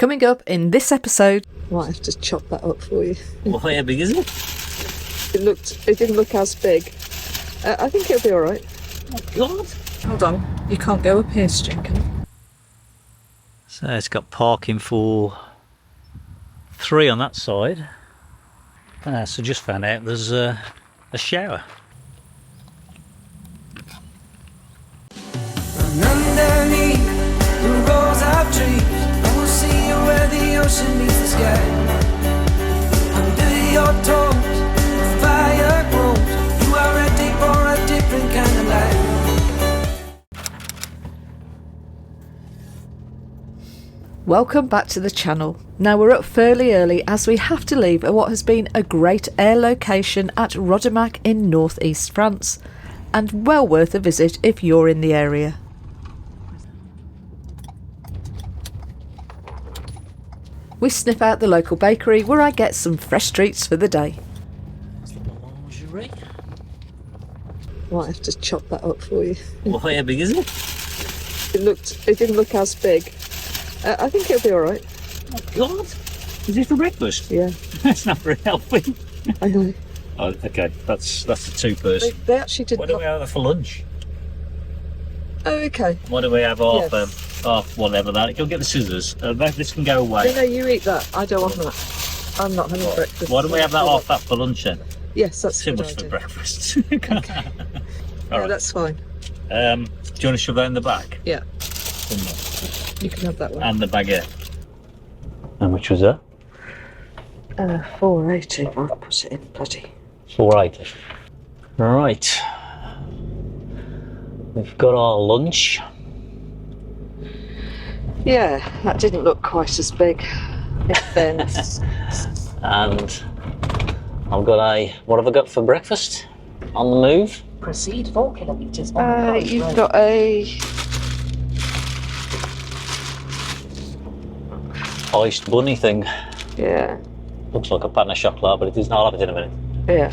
Coming up in this episode... Might have to chop that up for you. Well, how big is it? It didn't look as big. I think it'll be alright. Oh, God. Hold on, you can't go up here, Strinkin. So it's got parking for 3 on that side. So just found out there's a shower. And underneath the rows of trees, I will see you where the ocean meets the sky. Under your toes, the fire grows. You are ready for a different kind of life. Welcome back to the channel. Now we're up fairly early as we have to leave at what has been a great Aire location at Rodemack in northeast France, and well worth a visit if you're in the area. We sniff out the local bakery where I get some fresh treats for the day. Might have to chop that up for you. Well, how big is it? It didn't look as big. I think it'll be alright. Oh, God. Is it for breakfast? Yeah. That's not very healthy. I know. Oh, okay, that's a 2-person. They actually did What do we have for lunch? Oh, okay. What do we have half, Yes. half whatever that? Go get the scissors. This can go away. No, you eat that. I don't want that. I'm not having breakfast. Why don't we have that half that for lunch then? Yes, that's Too a good much for idea. breakfast. Okay. No, Alright. that's fine. Do you want to shove that in the back? Yeah, you can have that one. And the baguette. How much was that? 480. I'll put it in bloody. 480. Right. We've got our lunch. Yeah, that didn't look quite as big. In fairness. And I've got what have I got for breakfast? On the move? Proceed 4 kilometres on the College You've Road. got a Iced bunny thing. yeah, Looks like a pan of chocolate, but it is not. I'll have it in a minute. yeah.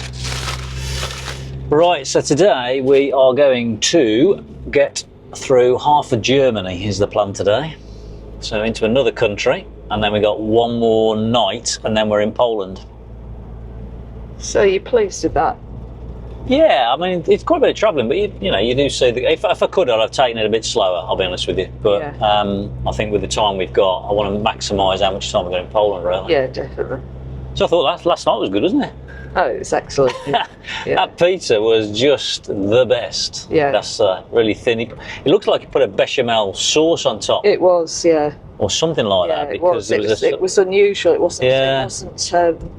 Right, so today we are going to get through half of Germany is the plan today. So into another country, and then we got one more night, and then we're in Poland. So you're pleased with that? Yeah, I mean, it's quite a bit of travelling, but you know, you do see that if I could, I'd have taken it a bit slower, I'll be honest with you. But Yeah. I think with the time we've got, I want to maximise how much time we've got in Poland, really. Yeah, definitely. So I thought last night was good, wasn't it? Oh, it's excellent. Yeah. That pizza was just the best. Yeah. That's really thin. It looks like you put a bechamel sauce on top, It was, yeah. or something like Yeah, that. it was. It was unusual. It wasn't. Yeah. It wasn't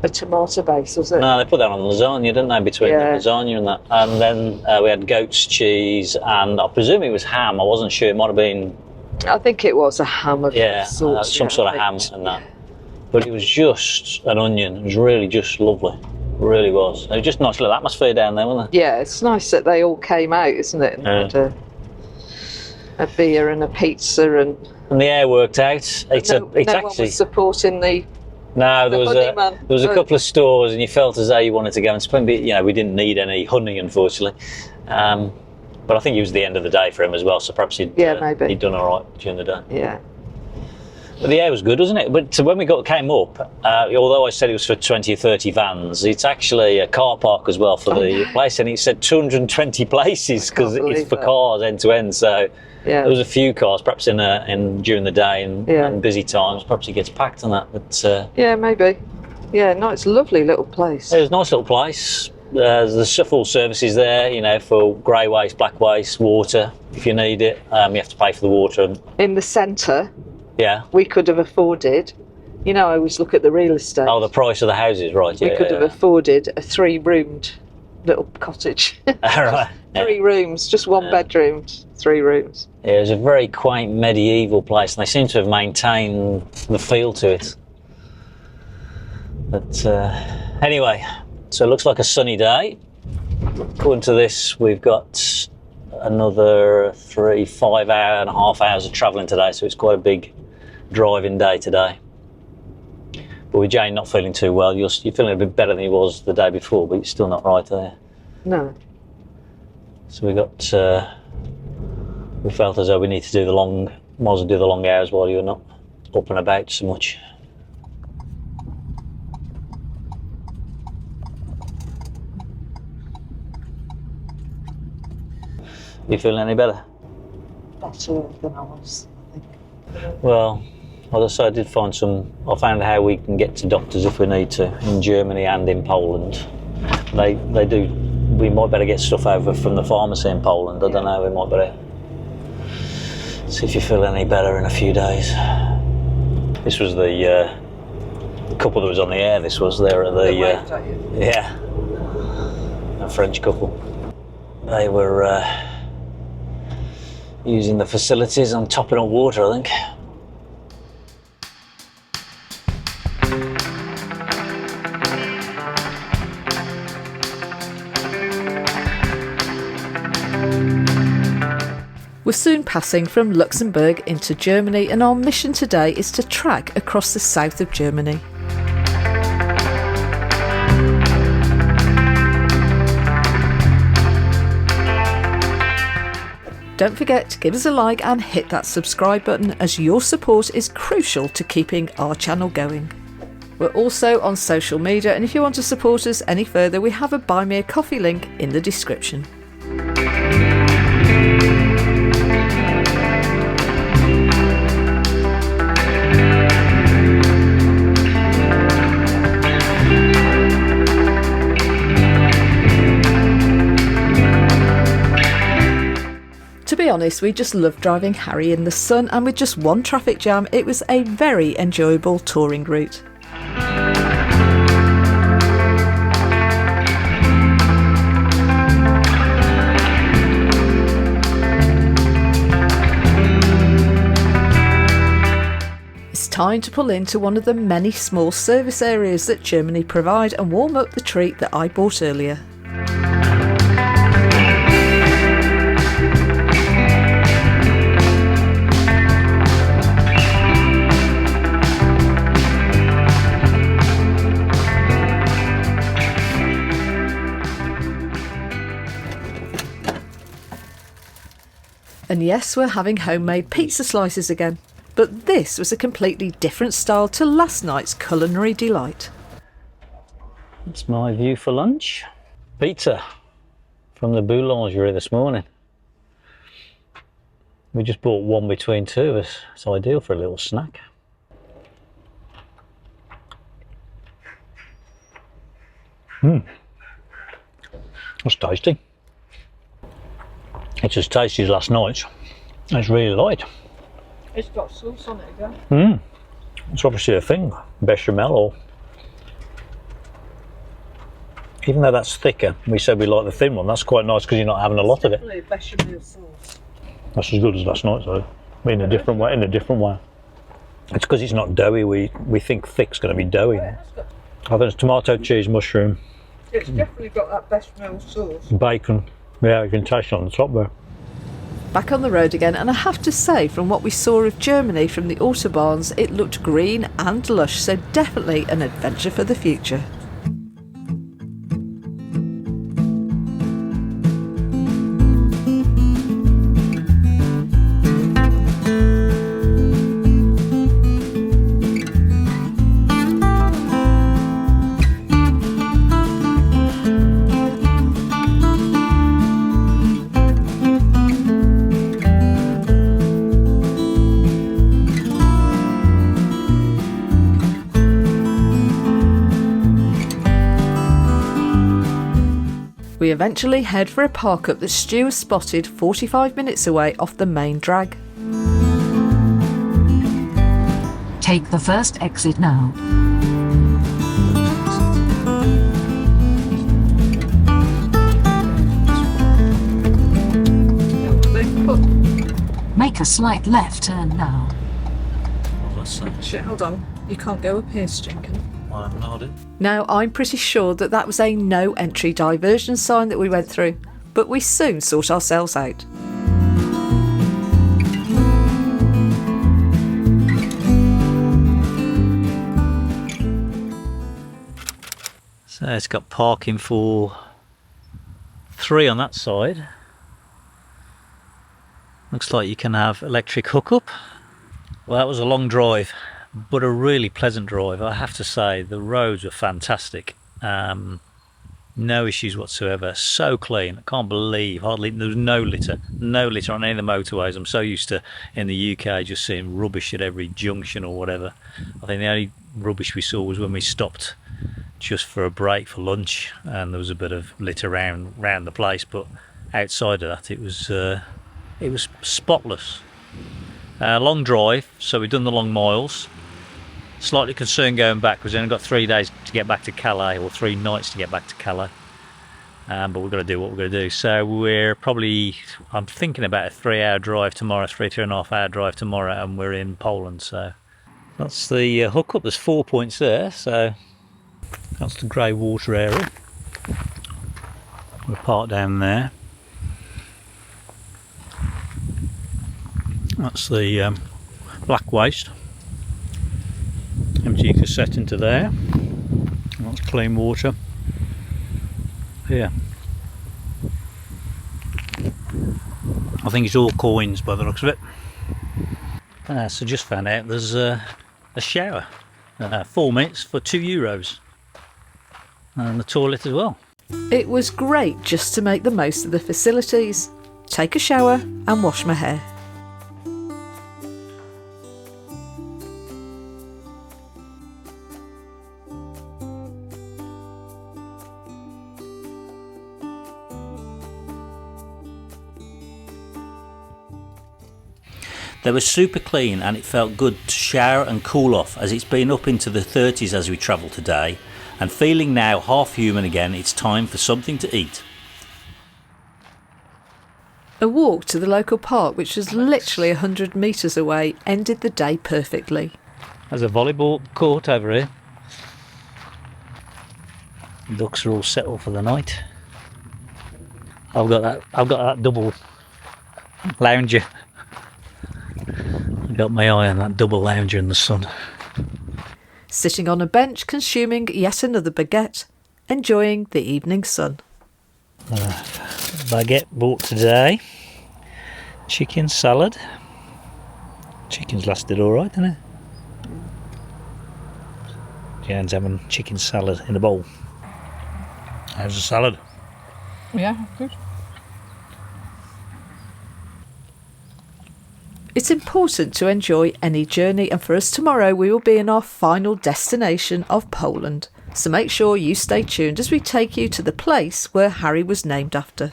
a tomato base, was it? No, they put that on lasagna, didn't they? Between Yeah. the lasagna and that, and then we had goat's cheese, and I presume it was ham. I wasn't sure. It might have been I think it was a ham of sorts. some sort of ham and that. But it was just an onion. It was really just lovely. It really was. It was just a nice little atmosphere down there, wasn't it? Yeah, it's nice that they all came out, isn't it? And had a beer and a pizza and And the air worked out. It's no one actually was supporting the. no. There the was honey man. there was a couple of stores, and you felt as though you wanted to go and spend. You know, we didn't need any honey, unfortunately. But I think it was the end of the day for him as well. So perhaps maybe he'd done all right during the day. Yeah. But the air was good, wasn't it? But when we came up, although I said it was for 20 or 30 vans, it's actually a car park as well for the place, and it said 220 places because it's for cars end to end. So Yeah. there was a few cars, perhaps in during the day Yeah. and busy times, perhaps it gets packed on that. But Yeah, maybe. Yeah, no, it's a lovely little place. it was a nice little place. There's full services there, you know, for grey waste, black waste, water if you need it. You have to pay for the water. In the centre, Yeah. we could have afforded. You know, I always look at the real estate. Oh, the price of the houses, right? we Yeah. could have afforded a 3-roomed little cottage. All right. Yeah. 3 rooms, just 1 bedroom, 3 rooms. Yeah, it was a very quaint medieval place, and they seem to have maintained the feel to it. But anyway, so it looks like a sunny day. According to this, we've got another 5.5 hours of travelling today, so it's quite a big driving day today. But with Jane not feeling too well, you're feeling a bit better than you was the day before, but you're still not right there. No. So we felt as though we need to do might as well do the long hours while you're not up and about so much. You feeling any better? Better than I was, I think. Well, as I say, I found how we can get to doctors if we need to in Germany and in Poland. They do. We might better get stuff over from the pharmacy in Poland. I don't know. We might better see if you feel any better in a few days. This was the couple that was on the Aire. This was there at the yeah, a French couple. They were using the facilities and topping up water, I think. We're soon passing from Luxembourg into Germany, and our mission today is to track across the south of Germany. Don't forget to give us a like and hit that subscribe button, as your support is crucial to keeping our channel going. We're also on social media, and if you want to support us any further, we have a Buy Me a Coffee link in the description. To be honest, we just love driving Harry in the sun, and with just one traffic jam, it was a very enjoyable touring route. It's time to pull into one of the many small service areas that Germany provide and warm up the treat that I bought earlier. And yes, we're having homemade pizza slices again, but this was a completely different style to last night's culinary delight. That's my view for lunch. Pizza from the boulangerie this morning. We just bought one between two of us. It's ideal for a little snack. That's tasty. It's as tasty as last night's. It's really light. It's got sauce on it again. It's obviously a thing, bechamel, or even though that's thicker, we said we like the thin one. That's quite nice because you're not having a lot of it. Definitely bechamel sauce. That's as good as last night's though, in a different way. It's because it's not doughy. We think thick's going to be doughy. I think it's tomato, cheese, mushroom. It's definitely got that bechamel sauce. Bacon. Yeah, you can taste it on the top there. Back on the road again, and I have to say, from what we saw of Germany from the autobahns, it looked green and lush, so definitely an adventure for the future. We eventually head for a park-up that Stu has spotted 45 minutes away off the main drag. Take the first exit now. Make a slight left turn now. Shit, hold on. You can't go up here, Stinkin. I'm nodding. Now, I'm pretty sure that was a no entry diversion sign that we went through, but we soon sort ourselves out. So it's got parking for 3 on that side. Looks like you can have electric hookup. Well, that was a long drive, but a really pleasant drive. I have to say, the roads were fantastic. No issues whatsoever. So clean. I can't believe there was no litter on any of the motorways. I'm so used to in the UK just seeing rubbish at every junction or whatever. I think the only rubbish we saw was when we stopped just for a break for lunch, and there was a bit of litter around the place. But outside of that, it was spotless. Long drive, so we've done the long miles. Slightly concerned going back because we've only got 3 days to get back to Calais, or 3 nights to get back to Calais. But we've got to do what we're going to do. So I'm thinking about a 3-hour drive tomorrow, 3.5 hour drive tomorrow, and we're in Poland. So that's the hookup. There's 4 points there. So that's the grey water area. We're parked down there. That's the black waste. Empty your cassette into there. That's clean water. Here. I think it's all coins by the looks of it. So just found out there's a shower. 4 minutes for €2. And the toilet as well. It was great just to make the most of the facilities, take a shower and wash my hair. They were super clean, and it felt good to shower and cool off, as it's been up into the 30s as we travel today, and feeling now half human again, it's time for something to eat. A walk to the local park, which was literally 100 metres away, ended the day perfectly. There's a volleyball court over here. Ducks are all settled for the night. I've got that double lounger. Got my eye on that double lounger in the sun. Sitting on a bench, consuming yet another baguette, enjoying the evening sun. Baguette bought today. Chicken salad. Chicken's lasted alright, hasn't it? Jan's having chicken salad in a bowl. How's the salad? Yeah, good. It's important to enjoy any journey, and for us tomorrow we will be in our final destination of Poland. So make sure you stay tuned as we take you to the place where Harry was named after.